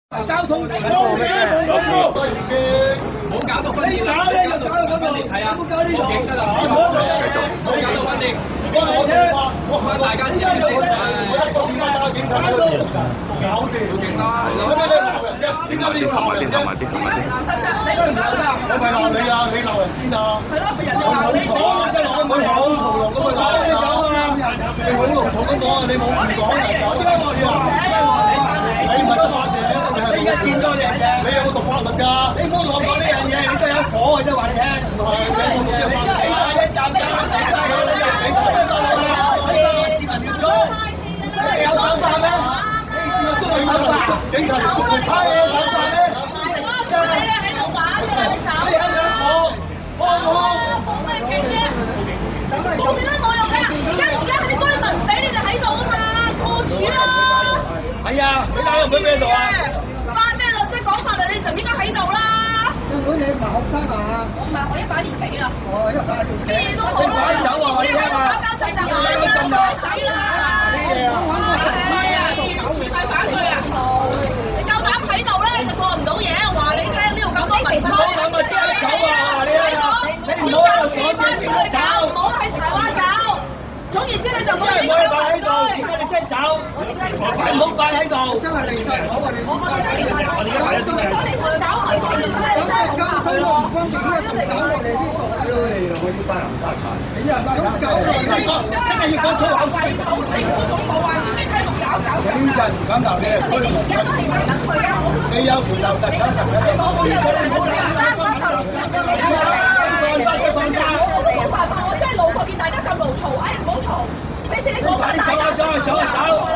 交通方面嘅，唔好搞到分裂啦！搞到分裂，係啊，唔好影得啦，唔好搞到分裂。我大家知唔知？搞掂，好勁啦！點解你要鬧人啫？我咪鬧你啊！你鬧人先啊！係咯，人又鬧你，真係我冇好嘈咁啊！走你走啊！你好嘈咁講啊！你冇唔講啊？你唔係得話嘅，你而家見多樣嘢。你有冇讀法律㗎？你唔好同我講呢樣嘢，你真係一火嘅啫，話你聽。唔係，你冇讀法律㗎。一站站你自民條宗，你有手法咩？你有手法？警察嚟捉你，派你有手法咩？你喺度玩㗎，你走。你喺度放冇咩勁啫？冇點都冇用㗎。而家係啲居民唔俾你哋喺度啊嘛，破主啦。係啊，你打入去邊度啊？法咩律啫？講法律你就應該喺度啦。阿妹，你唔係學生啊？我唔係，我100年幾啦。哦，100年幾。咩都好啦。你走啊！我聽啊。搞仔就搞仔啦。啲嘢啊。係啊，完全係反對啊！你夠膽喺度咧，就過唔到嘢。話你聽呢度咁多民生。你唔好諗啊，即刻走啊！你唔好喺度講嘢，即刻走。唔好喺柴灣走。總言之，你就唔好喺度。點解你真係走？我點解唔走？唔好擺喺度，真係離晒譜啊！我覺得離晒譜。我哋同佢搞埋講嘢咩？真係交通唔方便，一嚟搞落嚟呢個。我要班人打柴。你啲人班人打柴。真係要講粗口。政府總部話自己喺度搞。經濟唔敢鬧你啊！而家都係等佢啊！你有權就特等神嘅。我真係老婆見大家咁勞嘈，哎唔好嘈。你先你講。你走啊走啊走啊走！